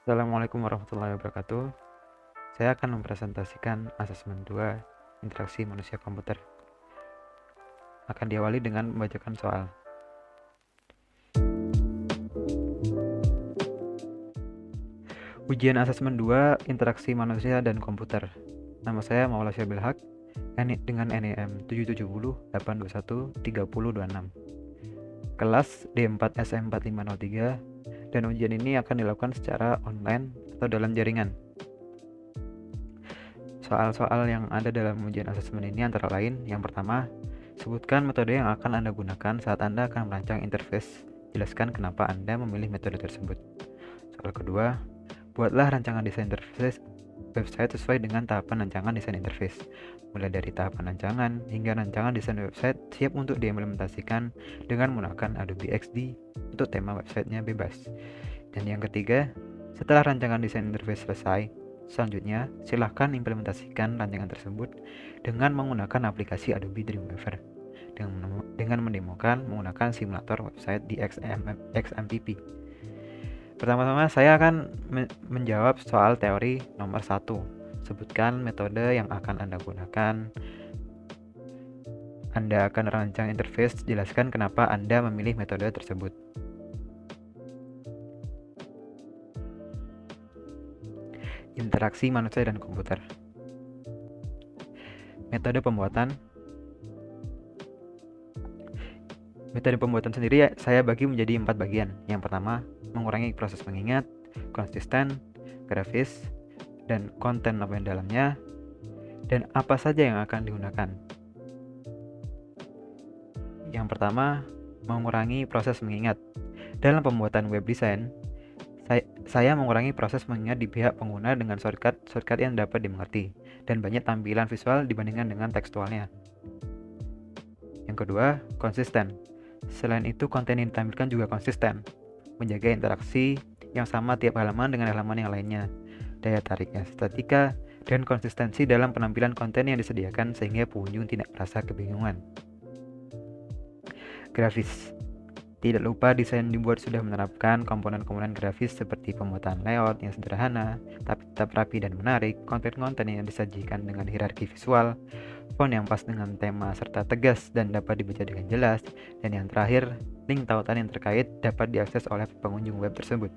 Assalamualaikum warahmatullahi wabarakatuh. Saya akan mempresentasikan asesmen 2 interaksi manusia komputer. Akan diawali dengan membacakan soal. Ujian asesmen 2 interaksi manusia dan komputer. Nama saya Maula Syabil Haq dengan NIM 770-821-3026. Kelas D4 SM4503 dan ujian ini akan dilakukan secara online atau dalam jaringan. Soal-soal yang ada dalam ujian asesmen ini antara lain, yang pertama, sebutkan metode yang akan Anda gunakan saat Anda akan merancang interface. Jelaskan kenapa Anda memilih metode tersebut. Soal kedua, buatlah rancangan desain interface website sesuai dengan tahapan rancangan desain interface. Mulai dari tahapan rancangan hingga rancangan desain website siap untuk diimplementasikan dengan menggunakan Adobe XD untuk tema websitenya bebas. Dan yang ketiga, setelah rancangan desain interface selesai, selanjutnya silahkan implementasikan rancangan tersebut dengan menggunakan aplikasi Adobe Dreamweaver dengan mendemokan menggunakan simulator website di XMPP. Pertama-tama saya akan menjawab soal teori nomor 1. Sebutkan metode yang akan Anda gunakan. Anda akan rancang interface, jelaskan kenapa Anda memilih metode tersebut. Interaksi manusia dan komputer. Metode pembuatan sendiri saya bagi menjadi 4 bagian. Yang pertama, mengurangi proses mengingat, konsisten, grafis, dan konten apa yang dalamnya, dan apa saja yang akan digunakan. Yang pertama, mengurangi proses mengingat. Dalam pembuatan web design, saya mengurangi proses mengingat di pihak pengguna dengan shortcut yang dapat dimengerti dan banyak tampilan visual dibandingkan dengan tekstualnya. Yang kedua, konsisten. Selain itu, konten yang ditampilkan juga konsisten, menjaga interaksi yang sama tiap halaman dengan halaman yang lainnya, daya tariknya estetika, dan konsistensi dalam penampilan konten yang disediakan sehingga pengunjung tidak merasa kebingungan. Grafis. Tidak lupa desain dibuat sudah menerapkan komponen-komponen grafis seperti pembuatan layout yang sederhana, tapi tetap rapi dan menarik, konten-konten yang disajikan dengan hierarki visual, font yang pas dengan tema serta tegas dan dapat dibaca dengan jelas, dan yang terakhir, link tautan yang terkait dapat diakses oleh pengunjung web tersebut.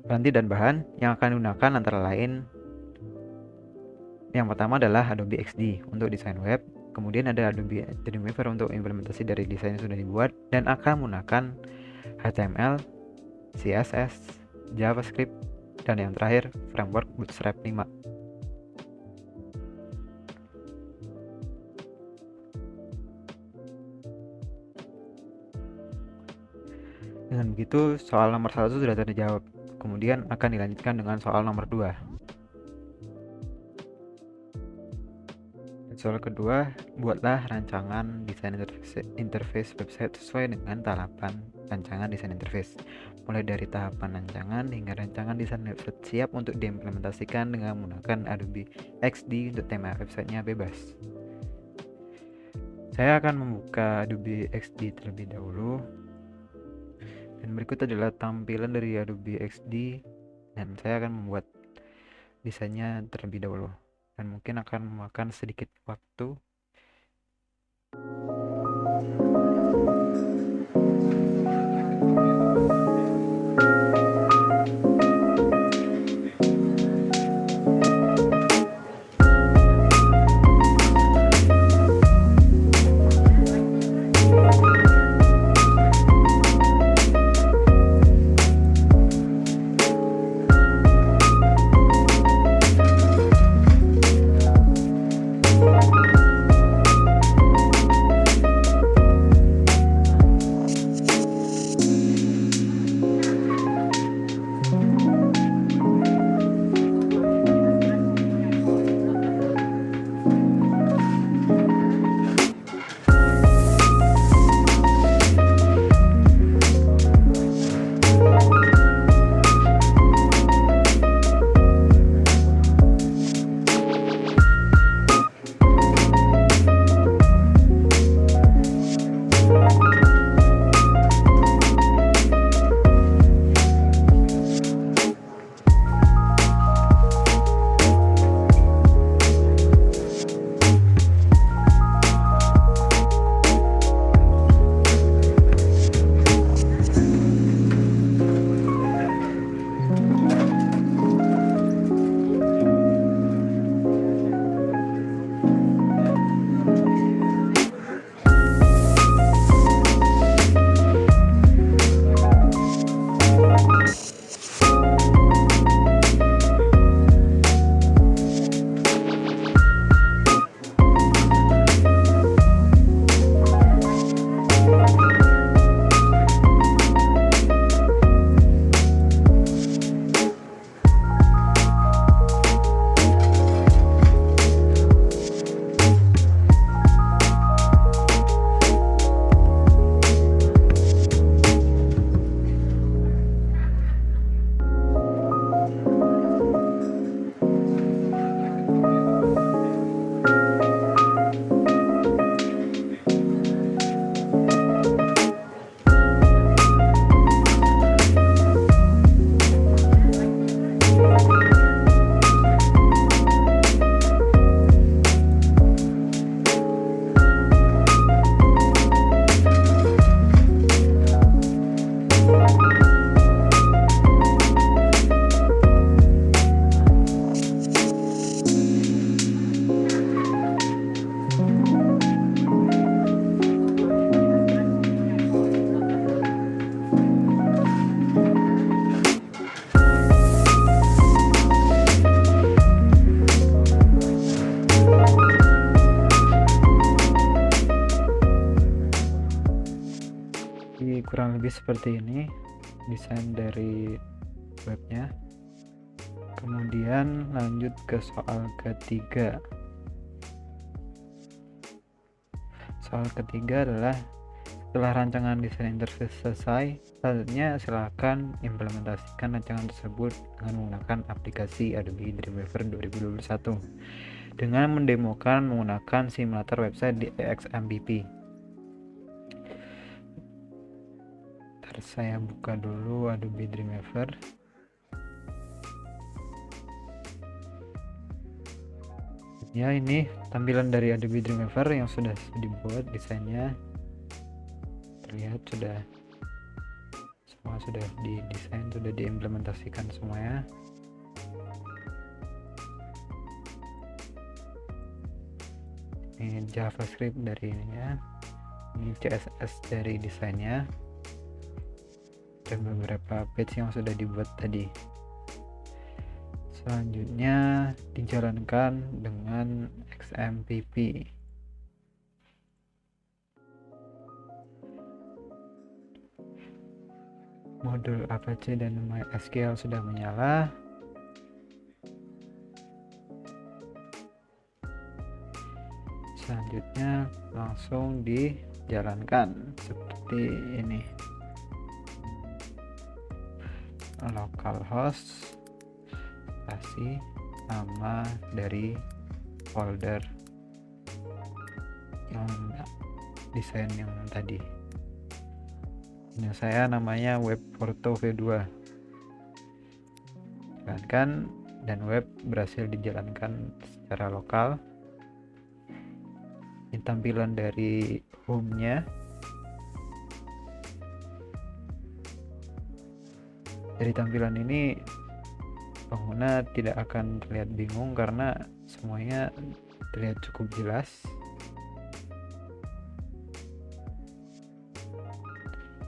Peranti dan bahan yang akan digunakan antara lain, yang pertama adalah Adobe XD untuk desain web, kemudian ada Adobe Dreamweaver untuk implementasi dari desain yang sudah dibuat dan akan menggunakan HTML, CSS, JavaScript, dan yang terakhir framework Bootstrap 5. Dengan begitu, soal nomor 1 sudah terjawab. Kemudian akan dilanjutkan dengan soal nomor 2. Soal kedua, buatlah rancangan desain interface website sesuai dengan tahapan rancangan desain interface. Mulai dari tahapan rancangan hingga rancangan desain website siap untuk diimplementasikan dengan menggunakan Adobe XD untuk tema websitenya bebas. Saya akan membuka Adobe XD terlebih dahulu. Dan berikut adalah tampilan dari Adobe XD, dan saya akan membuat desainnya terlebih dahulu. Dan mungkin akan memakan sedikit waktu. lebih seperti ini desain dari webnya. Kemudian lanjut ke soal ketiga. Soal ketiga adalah setelah rancangan desain interface selesai, selanjutnya silakan implementasikan rancangan tersebut dengan menggunakan aplikasi Adobe Dreamweaver 2021 dengan mendemokan menggunakan simulator website di XMPP. Ntar saya buka dulu Adobe Dreamweaver. Ya, ini tampilan dari Adobe Dreamweaver yang sudah dibuat desainnya. Terlihat semua sudah didesain, sudah diimplementasikan semuanya. Ini JavaScript dari ininya, ini CSS dari desainnya, dan beberapa page yang sudah dibuat tadi. Selanjutnya dijalankan dengan XMPP. Modul Apache dan MySQL sudah menyala. Selanjutnya langsung dijalankan seperti ini. Localhost kasih nama dari folder yang desain yang tadi. Ini saya namanya web porto v2. Jalankan, dan web berhasil dijalankan secara lokal. Ini tampilan dari home-nya. Dari tampilan ini pengguna tidak akan terlihat bingung karena semuanya terlihat cukup jelas.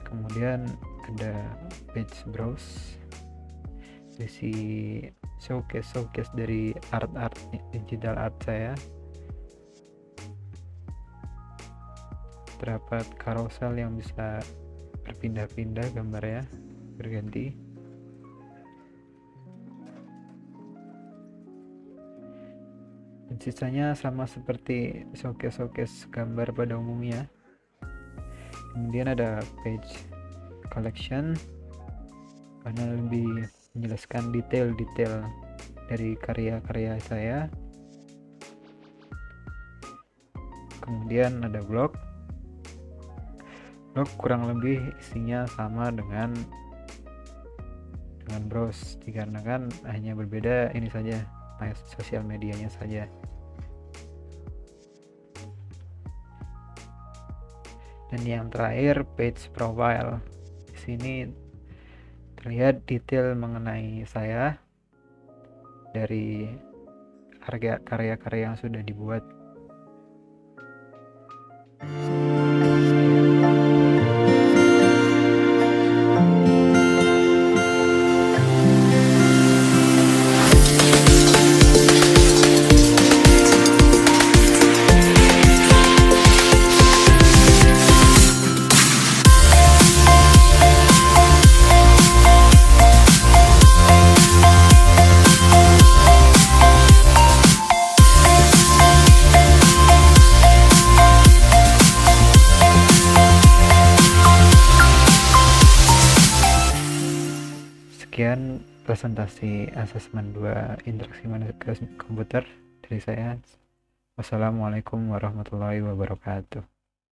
Kemudian ada page browse, isi showcase dari digital art saya. Terdapat carousel yang bisa berpindah-pindah gambarnya, berganti. Dan sisanya sama seperti showcase gambar pada umumnya. Kemudian ada page collection karena lebih menjelaskan detail-detail dari karya-karya saya. Kemudian ada blog kurang lebih isinya sama dengan browse, dikarenakan hanya berbeda ini saja, sosial medianya saja. Dan yang terakhir page profile. Di sini terlihat detail mengenai saya dari karya-karya yang sudah dibuat. Sekian presentasi asesmen 2 interaksi manusia komputer dari saya. Wassalamualaikum warahmatullahi wabarakatuh.